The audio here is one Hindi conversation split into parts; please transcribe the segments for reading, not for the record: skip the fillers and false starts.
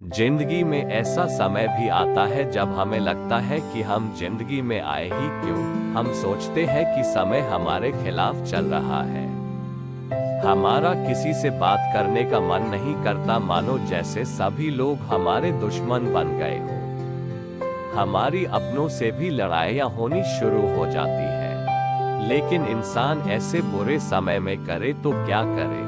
जिंदगी में ऐसा समय भी आता है जब हमें लगता है कि हम जिंदगी में आए ही क्यों। हम सोचते हैं कि समय हमारे खिलाफ चल रहा है। हमारा किसी से बात करने का मन नहीं करता, मानो जैसे सभी लोग हमारे दुश्मन बन गए हो। हमारी अपनों से भी लड़ाइयाँ होनी शुरू हो जाती है। लेकिन इंसान ऐसे बुरे समय में करे तो क्या करे।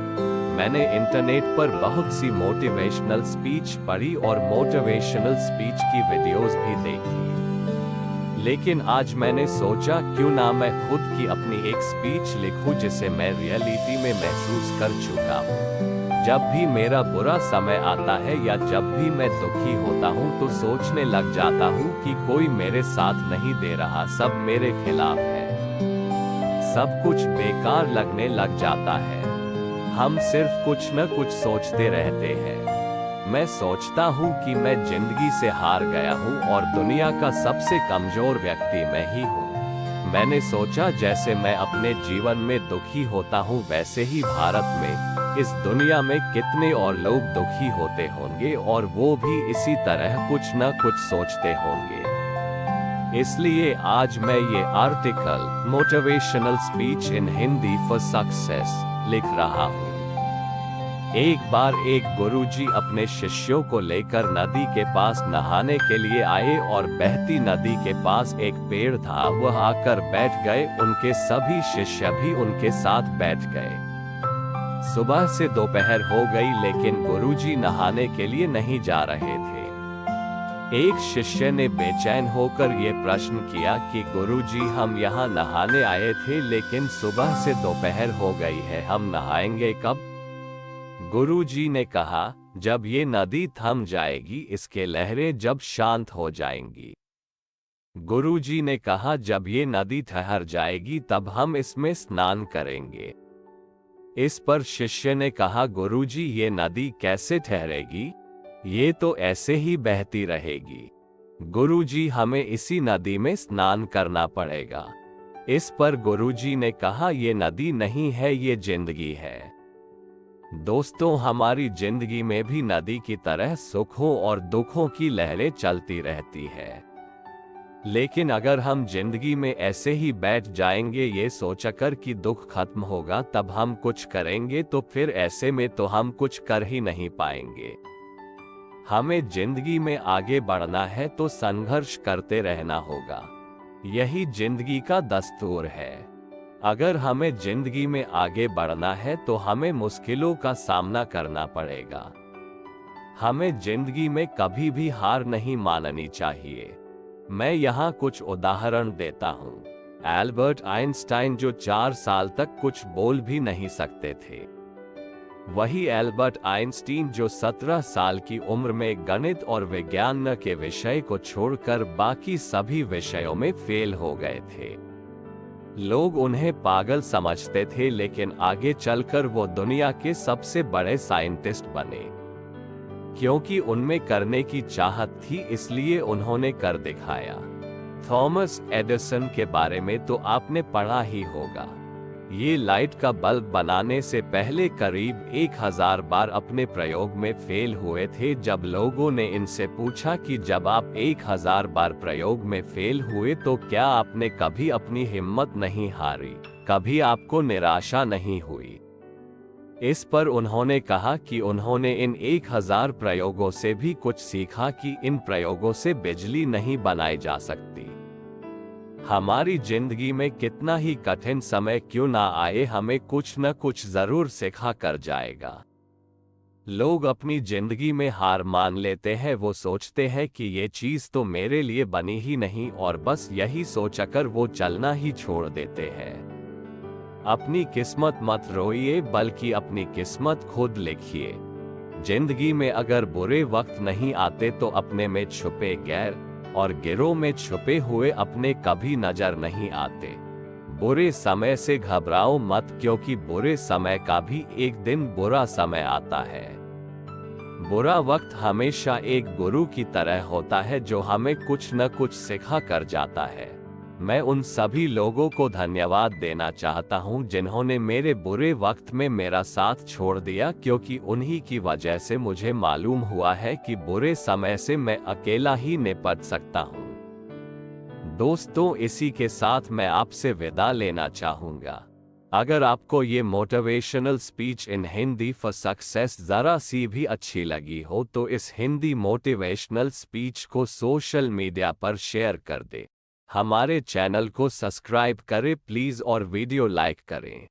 मैंने इंटरनेट पर बहुत सी मोटिवेशनल स्पीच पढ़ी और मोटिवेशनल स्पीच की वीडियोस भी देखी। लेकिन आज मैंने सोचा क्यों ना मैं खुद की अपनी एक स्पीच लिखूं जिसे मैं रियलिटी में महसूस कर चुका हूं। जब भी मेरा बुरा समय आता है या जब भी मैं दुखी होता हूं तो सोचने लग जाता हूं कि कोई मेरे साथ नहीं दे रहा, सब मेरे खिलाफ है। सब कुछ बेकार लगने लग जाता है। हम सिर्फ कुछ न कुछ सोचते रहते हैं। मैं सोचता हूँ कि मैं जिंदगी से हार गया हूँ और दुनिया का सबसे कमजोर व्यक्ति मैं ही हूँ। मैंने सोचा जैसे मैं अपने जीवन में दुखी होता हूँ वैसे ही भारत में, इस दुनिया में कितने और लोग दुखी होते होंगे और वो भी इसी तरह कुछ न कुछ सोचते होंगे। इसलिए आज मैं ये article motivational speech in Hindi for success लिख रहा हूँ। एक बार एक गुरुजी अपने शिष्यों को लेकर नदी के पास नहाने के लिए आए और बहती नदी के पास एक पेड़ था, वह आकर बैठ गए। उनके सभी शिष्य भी उनके साथ बैठ गए। सुबह से दोपहर हो गई लेकिन गुरुजी नहाने के लिए नहीं जा रहे थे। एक शिष्य ने बेचैन होकर ये प्रश्न किया कि गुरुजी, हम यहाँ नहाने आए थे लेकिन सुबह से दोपहर हो गई है, हम नहाएंगे कब? गुरुजी ने कहा, जब ये नदी थम जाएगी, इसके लहरें जब शांत हो जाएंगी। गुरुजी ने कहा, जब ये नदी ठहर जाएगी तब हम इसमें स्नान करेंगे। इस पर शिष्य ने कहा, गुरुजी, ये नदी कैसे ठहरेगी? ये तो ऐसे ही बहती रहेगी। गुरुजी, हमें इसी नदी में स्नान करना पड़ेगा। इस पर गुरुजी ने कहा, ये नदी नहीं है, ये जिंदगी है। दोस्तों, हमारी जिंदगी में भी नदी की तरह सुखों और दुखों की लहरें चलती रहती है। लेकिन अगर हम जिंदगी में ऐसे ही बैठ जाएंगे ये सोचकर कि दुख खत्म होगा तब हम कुछ करेंगे, तो फिर ऐसे में तो हम कुछ कर ही नहीं पाएंगे। हमें जिंदगी में आगे बढ़ना है तो संघर्ष करते रहना होगा। यही जिंदगी का दस्तूर है। अगर हमें जिंदगी में आगे बढ़ना है तो हमें मुश्किलों का सामना करना पड़ेगा। हमें जिंदगी में कभी भी हार नहीं माननी चाहिए। मैं यहाँ कुछ उदाहरण देता हूँ। एल्बर्ट आइंस्टाइन जो 4 साल तक कुछ बोल भी नहीं सकते थे, वही एल्बर्ट आइंस्टीन जो 17 साल की उम्र में गणित और विज्ञान के विषय को छोड़कर बाकी सभी विषयों में फेल हो गए थे। लोग उन्हें पागल समझते थे, लेकिन आगे चलकर वो दुनिया के सबसे बड़े साइंटिस्ट बने। क्योंकि उनमें करने की चाहत थी, इसलिए उन्होंने कर दिखाया। थॉमस एडिसन के बारे में तो आपने पढ़ा ही होगा। ये लाइट का बल्ब बनाने से पहले करीब 1000 बार अपने प्रयोग में फेल हुए थे। जब लोगों ने इनसे पूछा कि जब आप 1000 बार प्रयोग में फेल हुए तो क्या आपने कभी अपनी हिम्मत नहीं हारी, कभी आपको निराशा नहीं हुई? इस पर उन्होंने कहा कि उन्होंने इन 1000 प्रयोगों से भी कुछ सीखा कि इन प्रयोगों से बिजली नहीं बनाई जा सकती। हमारी जिंदगी में कितना ही कठिन समय क्यों ना आए, हमें कुछ न कुछ जरूर सिखा कर जाएगा। लोग अपनी जिंदगी में हार मान लेते हैं। वो सोचते हैं कि ये चीज तो मेरे लिए बनी ही नहीं और बस यही सोचकर वो चलना ही छोड़ देते हैं। अपनी किस्मत मत रोइए, बल्कि अपनी किस्मत खुद लिखिए। जिंदगी में अगर बुरे वक्त नहीं आते तो अपने में छुपे गैर और गिरोह में छुपे हुए अपने कभी नजर नहीं आते। बुरे समय से घबराओ मत, क्योंकि बुरे समय का भी एक दिन बुरा समय आता है। बुरा वक्त हमेशा एक गुरु की तरह होता है जो हमें कुछ न कुछ सिखा कर जाता है। मैं उन सभी लोगों को धन्यवाद देना चाहता हूं जिन्होंने मेरे बुरे वक्त में मेरा साथ छोड़ दिया, क्योंकि उन्हीं की वजह से मुझे मालूम हुआ है कि बुरे समय से मैं अकेला ही निपट सकता हूं। दोस्तों, इसी के साथ मैं आपसे विदा लेना चाहूंगा। अगर आपको ये motivational speech in Hindi for success ज़रा सी भी अच्छी लगी हो तो इस हिंदी मोटिवेशनल स्पीच को सोशल मीडिया पर शेयर कर दे। हमारे चैनल को सब्सक्राइब करें प्लीज़ और वीडियो लाइक करें।